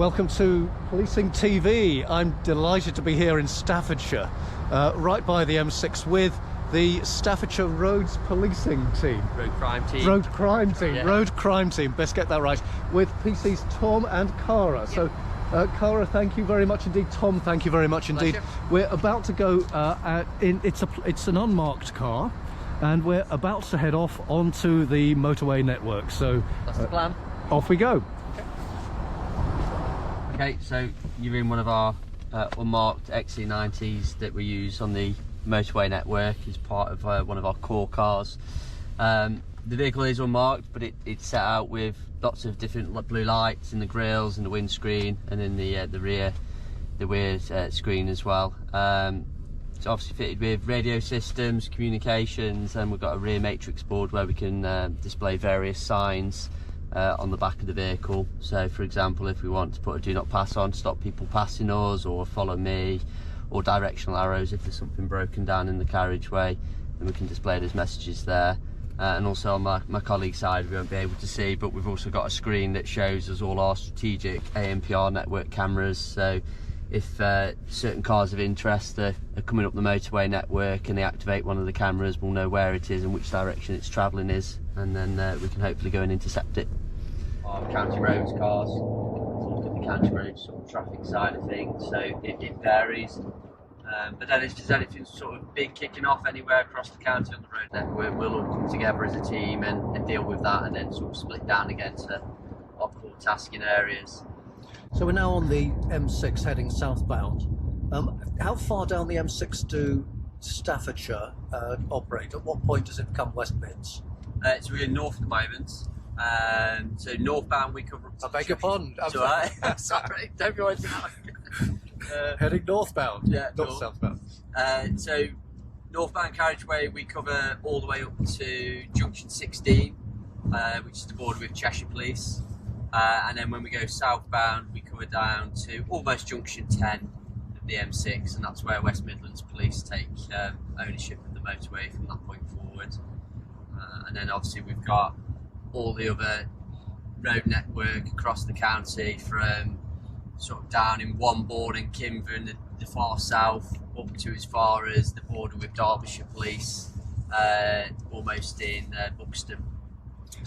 Welcome to Policing TV. I'm delighted to be here in Staffordshire, right by the M6 with the Staffordshire Roads Policing Team. Road Crime Team. Road Crime Team, yeah. Road Crime Team, best get that right, with PC's Tom and Cara. Yep. So, Cara, thank you very much indeed. Tom, thank you very much indeed. Pleasure. We're about to go, it's an unmarked car, and we're about to head off onto the motorway network. So, that's the plan. Off we go. Okay, so you're in one of our unmarked XC90s that we use on the motorway network as part of one of our core cars. The vehicle is unmarked, but it's set out with lots of different blue lights in the grills and the windscreen, and in the rear screen as well. It's obviously fitted with radio systems, communications, and we've got a rear matrix board where we can display various signs on the back of the vehicle. So for example, if we want to put a do not pass on to stop people passing us, or follow me, or directional arrows if there's something broken down in the carriageway, then we can display those messages there. And also on my colleague's side, we won't be able to see, but we've also got a screen that shows us all our strategic ANPR network cameras. So if certain cars of interest are coming up the motorway network and they activate one of the cameras, we'll know where it is and which direction it's travelling is, and then we can hopefully go and intercept it. Our county roads cars, so look at the county roads sort of traffic side of things, so it varies. But then if there's anything sort of big kicking off anywhere across the county on the road network, we'll all come together as a team and deal with that, and then sort of split down again to our core tasking areas. So we're now on the M6 heading southbound. How far down the M6 do Staffordshire operate? At what point does it become West Mids? So we're in north at the moment. So northbound we cover up to I beg your pardon. I'm sorry, don't be worried about heading northbound. Yeah, not southbound. So northbound carriageway we cover all the way up to junction 16, which is the border with Cheshire Police. And then when we go southbound, we cover down to almost junction 10 of the M6, and that's where West Midlands Police take ownership of the motorway from that point forward. And then obviously we've got all the other road network across the county, from sort of down in Wombourne and Kimber, the far south, up to as far as the border with Derbyshire Police, almost in Buxton.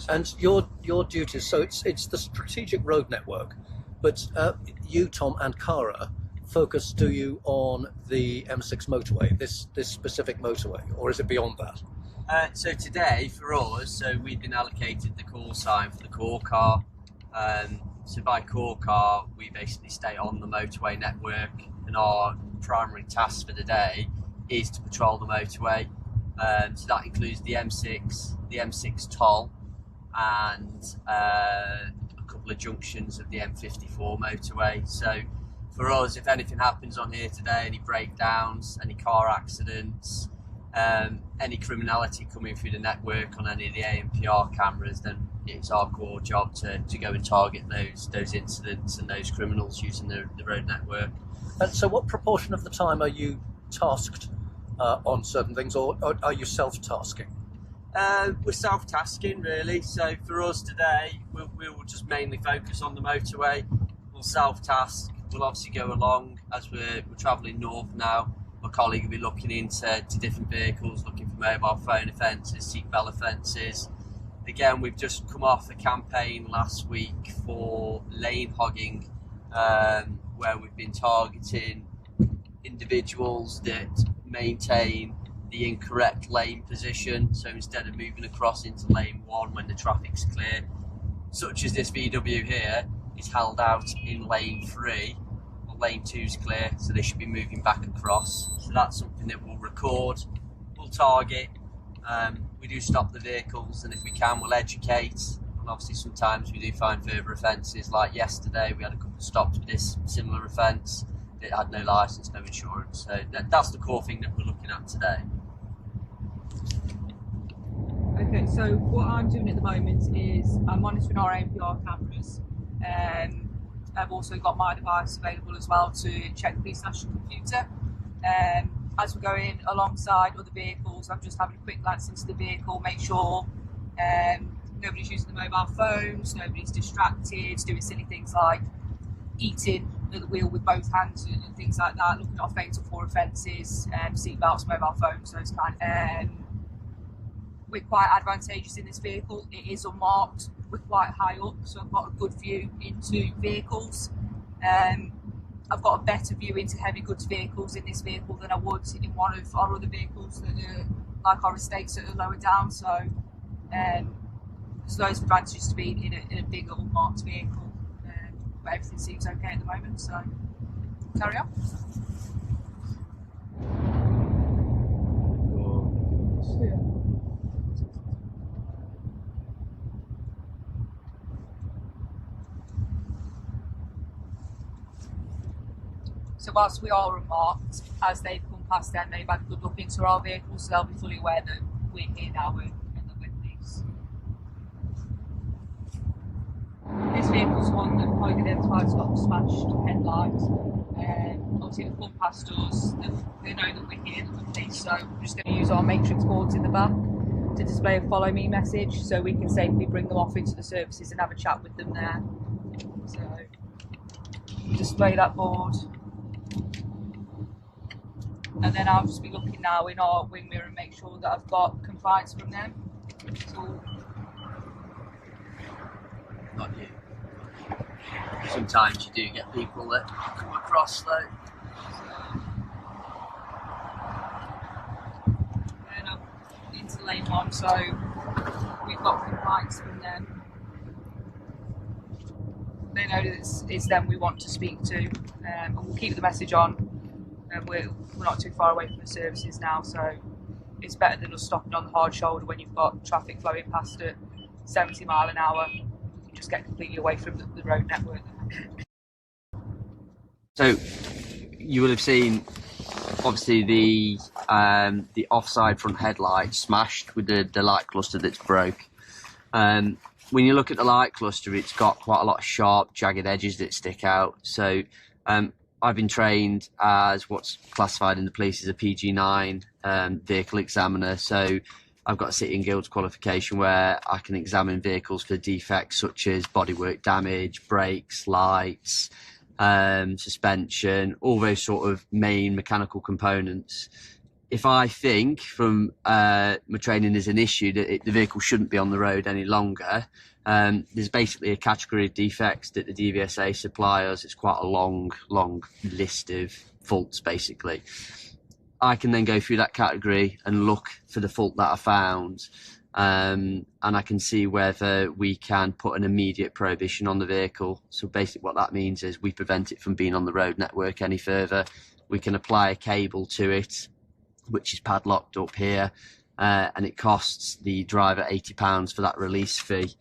And your duties, so it's the strategic road network, but you, Tom, and Cara focus, do you, on the M6 motorway, this specific motorway, or is it beyond that? So today, for us, so we've been allocated the call sign for the core car. So by core car, we basically stay on the motorway network, and our primary task for the day is to patrol the motorway. So that includes the M6, the M6 toll, and a couple of junctions of the M54 motorway. So for us, if anything happens on here today, any breakdowns, any car accidents, any criminality coming through the network on any of the ANPR cameras, then it's our core job to go and target those incidents and those criminals using the road network. And so what proportion of the time are you tasked on certain things, or are you self-tasking? We're self-tasking really, so for us today we will just mainly focus on the motorway. We'll self-task, we'll obviously go along as we're travelling north now. My colleague will be looking into different vehicles, looking for mobile phone offences, seatbelt offences. Again, we've just come off a campaign last week for lane hogging, where we've been targeting individuals that maintain the incorrect lane position. So instead of moving across into lane 1 when the traffic's clear, such as this VW here, is held out in lane 3. Lane 2's clear, so they should be moving back across. So that's something that we'll record, we'll target. We do stop the vehicles, and if we can, we'll educate. And obviously sometimes we do find further offences, like yesterday we had a couple of stops with this similar offence that had no licence, no insurance. So that's the core thing that we're looking at today. Okay, so what I'm doing at the moment is I'm monitoring our ANPR cameras. I've also got my device available as well to check the police national computer. As we're going alongside other vehicles, I'm just having a quick glance into the vehicle, make sure nobody's using the mobile phones, nobody's distracted, doing silly things like eating at the wheel with both hands and things like that, looking at our fatal 4 offences, seatbelts, mobile phones, those kind of. We're quite advantageous in this vehicle. It is unmarked. We're quite high up, so I've got a good view into vehicles. I've got a better view into heavy goods vehicles in this vehicle than I would in one of our other vehicles that are like our estates that are lower down. So there's those advantages to being in a bigger unmarked vehicle. But everything seems okay at the moment, so carry on. So whilst we are unmarked, as they've come past them, they've had a good look into our vehicles, so they'll be fully aware that we're here now and that we're police. This vehicle's one that probably identified's got smashed headlights. Obviously they've come past us, they know that we're here, that we're police, so we're just going to use our matrix boards in the back to display a follow me message so we can safely bring them off into the services and have a chat with them there. So display that board. And then I'll just be looking now in our wing mirror and make sure that I've got compliance from them. So, Not you. Sometimes you do get people that come across though. and I'm into lane 1, so we've got compliance from them. They know that it's them we want to speak to, and we'll keep the message on. And we're not too far away from the services now, so it's better than us stopping on the hard shoulder when you've got traffic flowing past at 70 miles an hour. You can just get completely away from the road network. So you will have seen obviously the offside front headlight smashed with the light cluster that's broke. When you look at the light cluster, it's got quite a lot of sharp, jagged edges that stick out. So I've been trained as what's classified in the police as a PG9 vehicle examiner. So I've got a City & Guilds qualification where I can examine vehicles for defects such as bodywork damage, brakes, lights, suspension, all those sort of main mechanical components. If I think from my training is an issue that the vehicle shouldn't be on the road any longer, there's basically a category of defects that the DVSA supply us. It's quite a long list of faults, basically. I can then go through that category and look for the fault that I found, and I can see whether we can put an immediate prohibition on the vehicle. So basically what that means is we prevent it from being on the road network any further. We can apply a cable to it, which is padlocked up here, and it costs the driver £80 for that release fee.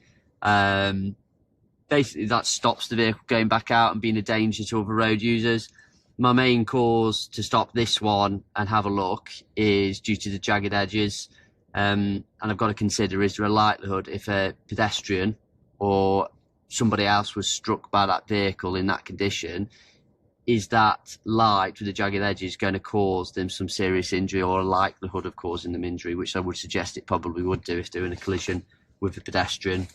Basically that stops the vehicle going back out and being a danger to other road users. My main cause to stop this one and have a look is due to the jagged edges, and I've got to consider, is there a likelihood if a pedestrian or somebody else was struck by that vehicle in that condition, is that light with the jagged edges going to cause them some serious injury or a likelihood of causing them injury, which I would suggest it probably would do if they're in a collision with a pedestrian.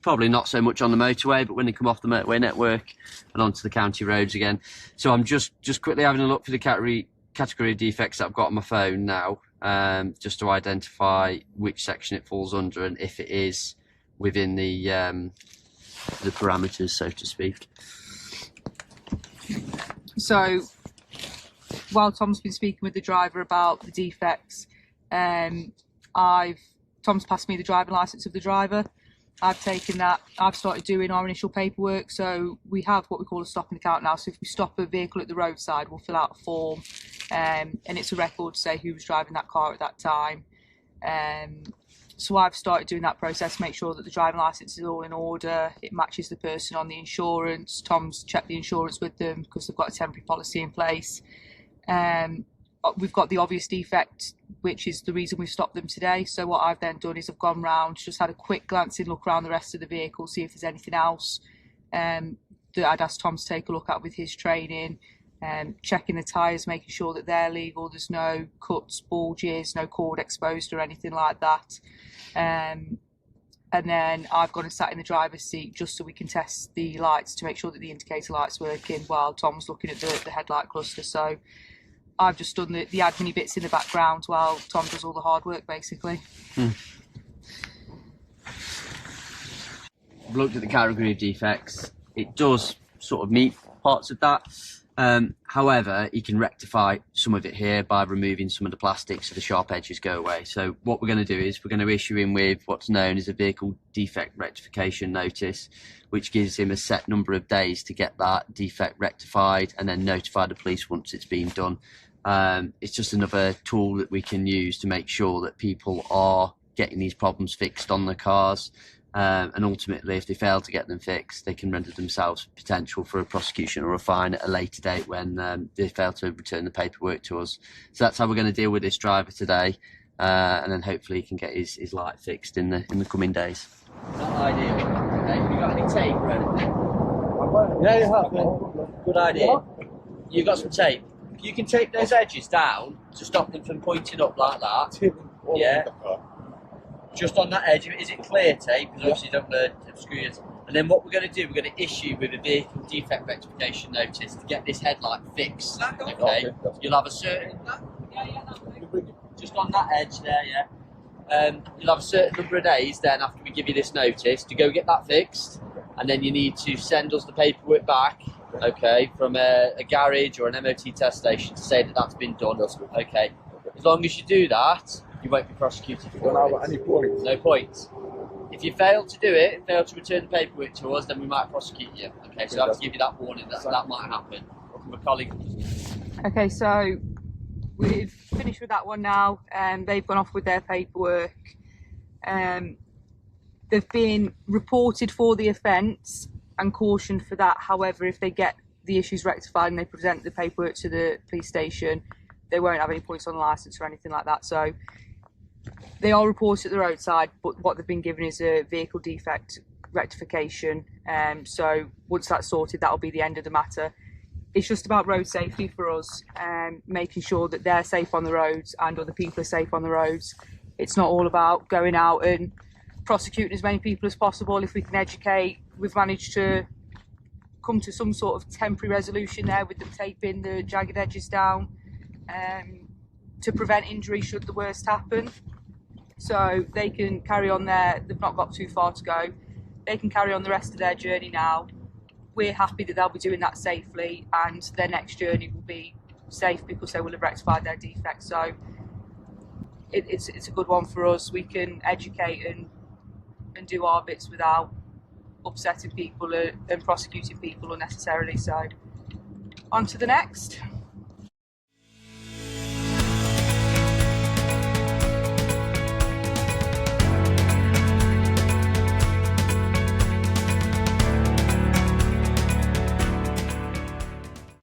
Probably not so much on the motorway, but when they come off the motorway network and onto the county roads again. So I'm just quickly having a look for the category of defects that I've got on my phone now, just to identify which section it falls under and if it is within the parameters, so to speak. So while Tom's been speaking with the driver about the defects, Tom's passed me the driving licence of the driver. I've taken that, I've started doing our initial paperwork, so we have what we call a stopping account now. So if we stop a vehicle at the roadside, we'll fill out a form, and it's a record to say who was driving that car at that time. So I've started doing that process, make sure that the driving licence is all in order, it matches the person on the insurance. Tom's checked the insurance with them because they've got a temporary policy in place. We've got the obvious defect, which is the reason we've stopped them today. So what I've then done is I've gone round, just had a quick glancing look around the rest of the vehicle, see if there's anything else that I'd asked Tom to take a look at with his training, checking the tyres, making sure that they're legal, there's no cuts, bulges, no cord exposed or anything like that. And and then I've gone and sat in the driver's seat just so we can test the lights to make sure that the indicator light's working while Tom's looking at the headlight cluster. So I've just done the admin bits in the background while Tom does all the hard work, basically. I've looked at the category of defects. It does sort of meet parts of that. However, you can rectify some of it here by removing some of the plastic so the sharp edges go away. So what we're going to do is we're going to issue him with what's known as a vehicle defect rectification notice, which gives him a set number of days to get that defect rectified and then notify the police once it's been done. It's just another tool that we can use to make sure that people are getting these problems fixed on the cars. And ultimately, if they fail to get them fixed, they can render themselves potential for a prosecution or a fine at a later date when they fail to return the paperwork to us. So that's how we're going to deal with this driver today, and then hopefully he can get his light fixed in the coming days. Not ideal. Okay, have you got any tape or anything? Yeah, you have. Good idea. You've got some tape. If you can tape those edges down to stop them from pointing up like that. Yeah. Just on that edge, is it clear tape? Because obviously you don't want to obscure it. And then what we're going to do, we're going to issue with a vehicle defect rectification notice to get this headlight fixed. Okay? You'll have a certain... Just on that edge there, yeah. You'll have a certain number of days then after we give you this notice to go get that fixed. And then you need to send us the paperwork back, okay, from a garage or an MOT test station to say that that's been done. Okay. As long as you do that, you won't be prosecuted for it. Any points? No points. If you fail to do it, fail to return the paperwork to us, then we might prosecute you. Okay, so I have to give you that warning that might happen. My colleague. Okay, so we've finished with that one now, and they've gone off with their paperwork. They've been reported for the offence and cautioned for that. However, if they get the issues rectified and they present the paperwork to the police station, they won't have any points on the licence or anything like that. So they are reported at the roadside, but what they've been given is a vehicle defect rectification. So once that's sorted, that'll be the end of the matter. It's just about road safety for us, making sure that they're safe on the roads and other people are safe on the roads. It's not all about going out and prosecuting as many people as possible. If we can educate, we've managed to come to some sort of temporary resolution there with them taping the jagged edges down to prevent injury should the worst happen. So they can carry on they've not got too far to go. They can carry on the rest of their journey now. We're happy that they'll be doing that safely and their next journey will be safe because they will have rectified their defects. So it's a good one for us. We can educate and do our bits without upsetting people and prosecuting people unnecessarily. So on to the next.